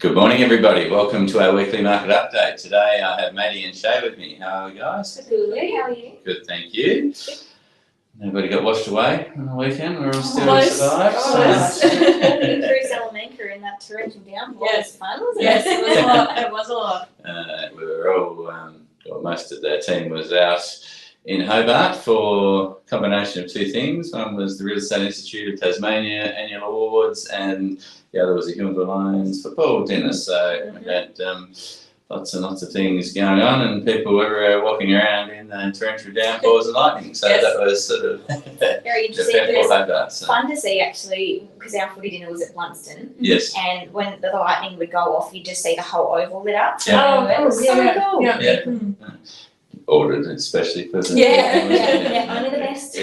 Good morning, everybody. Welcome to our weekly market update. Today I have Maddie and Shae with me. How are you guys? Good. How are you? Good, thank you. Nobody got washed away on the weekend. We're all still Almost. survived. Almost. Getting through Salamanca in that torrential downpour was fun, wasn't Yes, it? it was a lot. It was a lot. We were all, well, most of the team was out in Hobart for a combination of two things. One was the Real Estate Institute of Tasmania annual awards, and the other was the Huonville Lions football dinner. So we had lots and lots of things going on, and people were walking around in torrential downpours and lightning. So Yes. that was sort of Very interesting. the It for was Hobart. So. fun to see actually, because our footy dinner was at Blunston, Yes. and when the lightning would go off, you'd just see the whole oval lit up. Yeah. It was so cool. Yeah. Yeah. Ordered especially for the Yeah, only the best.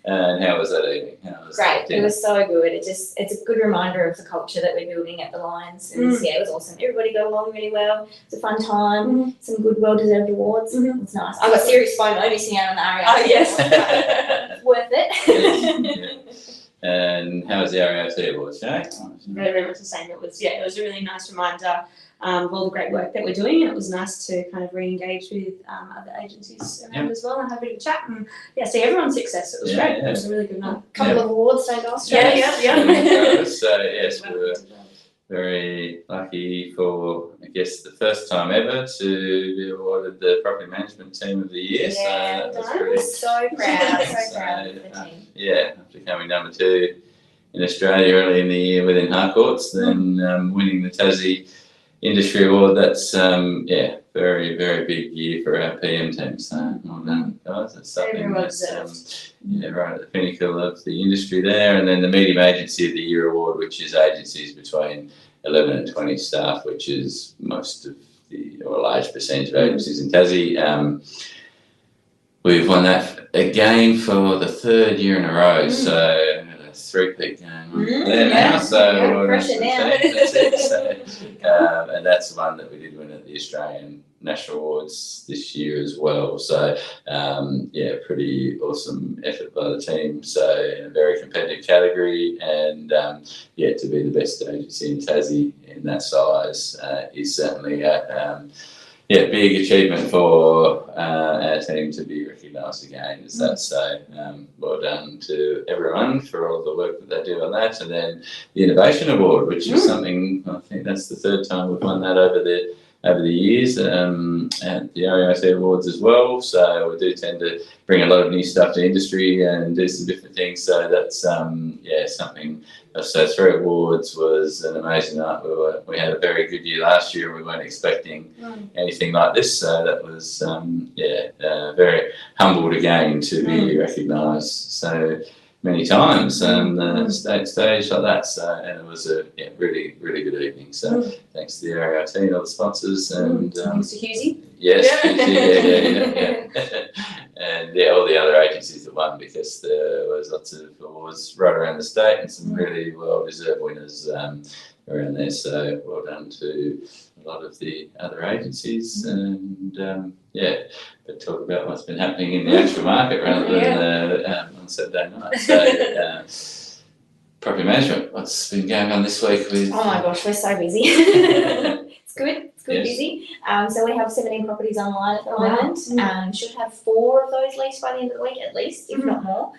And how was that evening? How was Great. the It was so good. It's a good reminder of the culture that we're building at the Lions. And yeah, it was awesome. Everybody got along really well. It was a fun time. Some good, well-deserved awards. It was nice. I got serious FOMO missing out on the REI. Oh, yes. It's worth it. And how was the REIT Awards, Shae? Very, very much the same. It was a really nice reminder of all the great work that we're doing, and it was nice to kind of re-engage with other agencies around as well and have a bit of a chat and see everyone's success. It was great. It was a really good night. Couple of awards don't go straight. Yeah. So yes, we were very lucky for, I guess, the first time ever to be awarded the Property Management Team of the Year. Yeah, so that was I'm pretty. so proud of the team. Yeah, after coming number 2 in Australia early in the year within Harcourts, then winning the Tassie Industry Award. That's very, very big year for our PM team. So well done, guys. It's something that's right at the pinnacle of the industry there. And then the Medium Agency of the Year Award, which is agencies between 11 and 20 staff, which is most of or a large percentage of agencies in Tassie. We've won that again for the 3rd year in a row. So three-peat going on there now, so pressure now. that's it. So, and that's the one that we did win at the Australian National Awards this year as well. So pretty awesome effort by the team. So in a very competitive category, and to be the best agency in Tassie in that size is certainly big achievement for our team to be recognised again. So well done to everyone for all the work that they do on that. And then the Innovation Award, which is something, I think that's the 3rd time we've won that over the years, and the REIT Awards as well. So we do tend to bring a lot of new stuff to industry and do some different things. So that's something. So 3 awards was an amazing night. We had a very good year last year. We weren't expecting anything like this. So that was very humbled again to be recognised so many times and stage like that. So and it was a really, really good evening. So thanks to the REIT and all the sponsors and Thanks to Husey. Yes, and all the other agencies that won, because there was lots of awards right around the state and some really well-deserved winners around there. So well done to a lot of the other agencies, and but talk about what's been happening in the actual market rather than on Saturday night. So property management, what's been going on this week with? Oh my gosh, we're so busy. It's good. Yes. Busy. So we have 17 properties online at the moment. Should have 4 of those leased by the end of the week at least, if not more.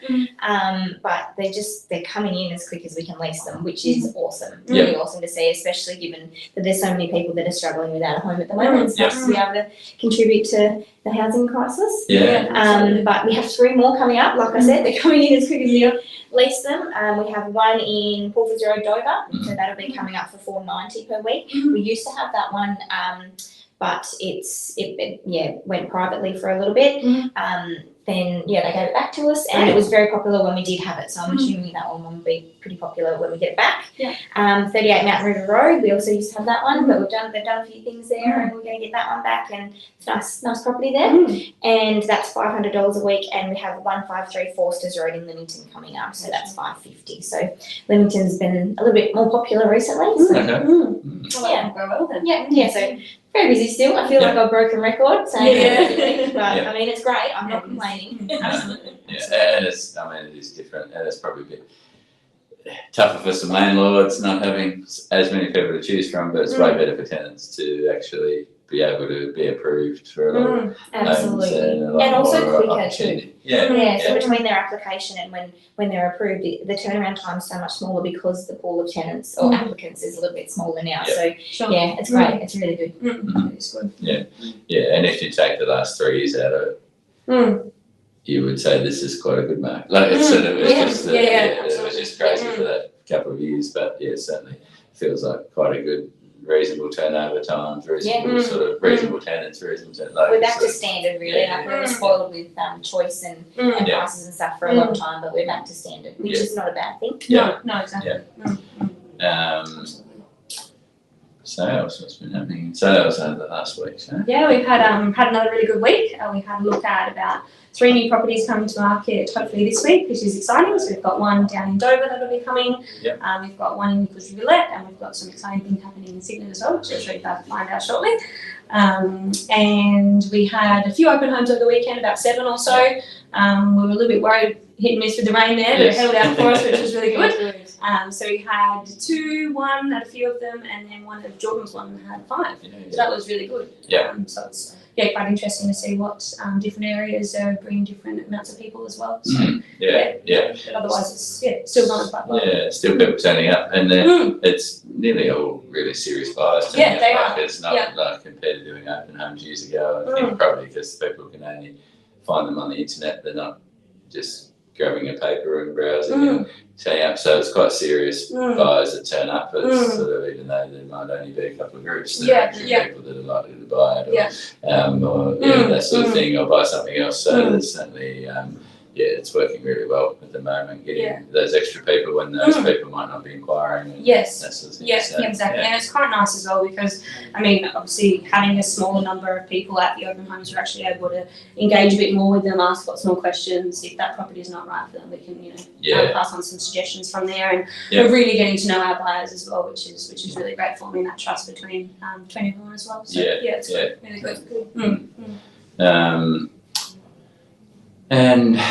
But they're coming in as quick as we can lease them, which is awesome. Really awesome to see, especially given that there's so many people that are struggling without a home at the moment. It's nice to be able to contribute to the housing crisis. But we have 3 more coming up. Like I said, they're coming in as quick as we lease them. We have 1 in Paulford's Road, Dover, so that'll be coming up for $4.90 per week. We used to have that one, but it went privately for a little bit. Then they gave it back to us, and it was very popular when we did have it. So I'm assuming that one will be pretty popular when we get it back. 38 Mountain River Road, we also used to have that one, but they've done a few things there, and we're going to get that one back. And it's nice property there, and that's $500 a week. And we have 153 Forsters Road in Leamington coming up, so that's $550. So Leamington's been a little bit more popular recently. So so very busy still. I feel like I've broken record saying everything, but I mean, it's great. I'm not complaining. Absolutely. And it is different, and it's probably a bit tougher for some landlords not having as many people to choose from, but it's way better for tenants to actually be able to be approved for a lot of Absolutely. homes and, And also quicker opportunity. too. Yeah. So between their application and when they're approved, the turnaround time is so much smaller because the pool of tenants or applicants is a little bit smaller now. Yeah. So Sure. yeah, it's great. It's really good. It's good. Yeah, and if you take the last 3 years out of it, you would say this is quite a good mark. Like it's sort of, it was just crazy for that couple of years, but yeah, certainly feels like quite a good, reasonable turnover times, reasonable sort of reasonable tenants, like We're back to standard really. Like we were spoiled with choice and prices and stuff for a long time, but we're back to standard, which is not a bad thing. Yeah. No, exactly. Sales, what's been happening? Sales over the last week, so. Yeah, we've had another really good week. We had a look at about 3 new properties coming to market hopefully this week, which is exciting. So we've got one down in Dover that'll be coming. Yep. We've got one in Nichols Roulette, and we've got some exciting things happening in Sydney as well, which I'm sure you guys will find out shortly. And we had a few open homes over the weekend, about 7 or so. We were a little bit worried, hit and miss with the rain there, but it held out for us, which was really good. So we had 2, 1 at a few of them, and then one of Jordan's one had 5. So that was really good. So it's quite interesting to see what different areas bring different amounts of people as well. So, but otherwise, it's still going quite well. Yeah, still people turning up, and it's nearly all really serious buyers. Yeah, they are. It's not like compared to doing open homes years ago. I think probably because people can only find them on the internet. They're not just grabbing a paper and browsing and turning up. So it's quite serious buyers that turn up. It's sort of, even though there might only be a couple of groups, there are actually people that are likely to buy it or that sort of thing, or buy something else. So there's certainly it's working really well at the moment, getting those extra people when those people might not be inquiring. And that sort of thing. Exactly. And it's quite nice as well because, I mean, obviously having a smaller number of people at the open homes, we're actually able to engage a bit more with them, ask lots more questions. If that property is not right for them, we can, pass on some suggestions from there. And we're really getting to know our buyers as well, which is really great, forming that trust between everyone as well. So it's good. Really good. And a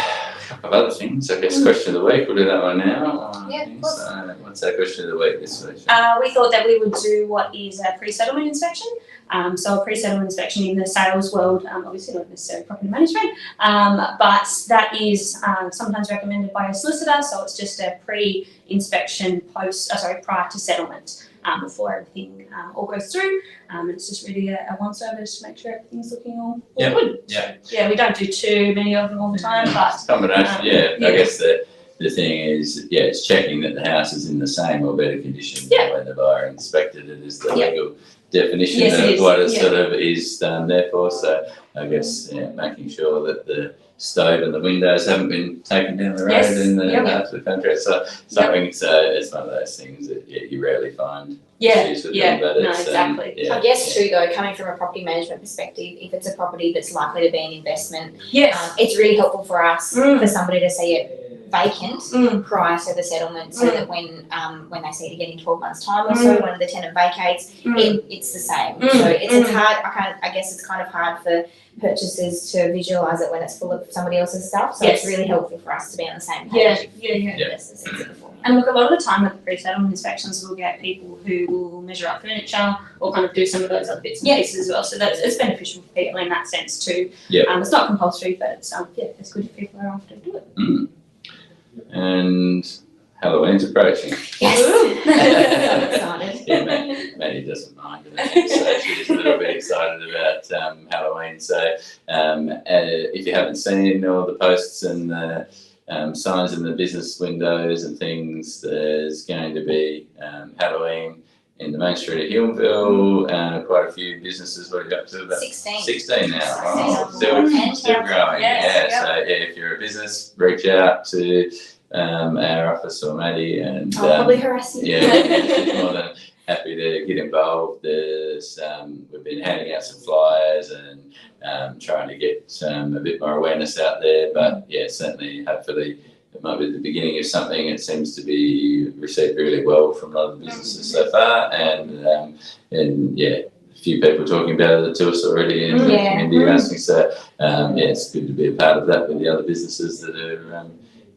couple of other things, I guess. Question of the week, we'll do that one now. What's our question of the week this week? We thought that we would do what is a pre-settlement inspection. So a pre-settlement inspection in the sales world, obviously not necessarily property management, but that is sometimes recommended by a solicitor. So it's just a pre-inspection prior to settlement. Before everything all goes through. It's just really a one service to make sure everything's looking all good. We don't do too many of them all the time, but combination. I guess the thing is, it's checking that the house is in the same or better condition than when the buyer inspected it is the legal definition of what it sort of is done there for. So I guess making sure that the stove and the windows haven't been taken down the road in the after the contract. So something. So it's one of those things that you rarely find issues with them. But exactly. I guess too, though, coming from a property management perspective, if it's a property that's likely to be an investment, it's really helpful for us for somebody to see it vacant prior to the settlement, so that when they see it again in 12 months' time or so, when the tenant vacates, it's the same. So it's hard. I guess it's kind of hard for purchasers to visualise it when it's full of somebody else's stuff. So it's really helpful for us to be on the same page. And look, a lot of the time at the pre-settlement inspections, we'll get people who will measure up furniture or kind of do some of those other bits and pieces as well. So it's beneficial for people in that sense too. It's not compulsory, but it's good if people are after to do it. And Halloween's approaching. Yes. I'm excited. Maddie doesn't mind, so she's a little bit excited about Halloween. So if you haven't seen all the posts and the signs in the business windows and things, there's going to be Halloween in the main street of Hillville. Quite a few businesses. What are you up to? About 16 now. Still growing. So if you're a business, reach out to our office or Maddie, and I'll probably harass you. she's more than happy to get involved. There's we've been handing out some flyers and trying to get a bit more awareness out there. But certainly, hopefully, it might be the beginning of something. It seems to be received really well from a lot of the businesses so far, and a few people talking about it to us already in the community asking. So it's good to be a part of that with the other businesses that are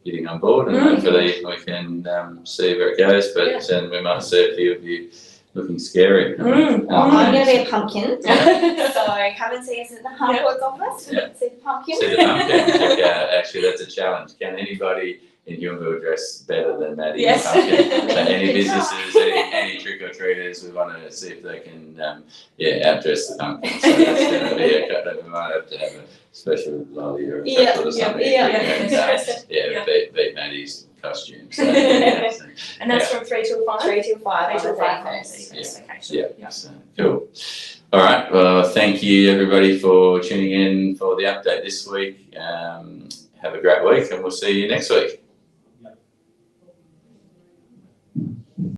getting on board, and hopefully we can see where it goes. But we might see a few of you looking scary. I'm going to be a pumpkin, so come and see us at the Harcourt's office. Yeah. See the pumpkin. See the pumpkin. Check out. Actually, that's a challenge. Can anybody in Huonville dress better than Maddie? Yes. Pumpkin? So any businesses, any trick or treaters, we want to see if they can, outdress the pumpkin. So that's going to be a cut. We might have to have a special lolly or a chocolate or something. Beat Maddie's costume. So, And that's from 3 till 5? 3 till 5. 3 till 5. Yeah. So, cool. All right. Well, thank you everybody for tuning in for the update this week. Have a great week, and we'll see you next week.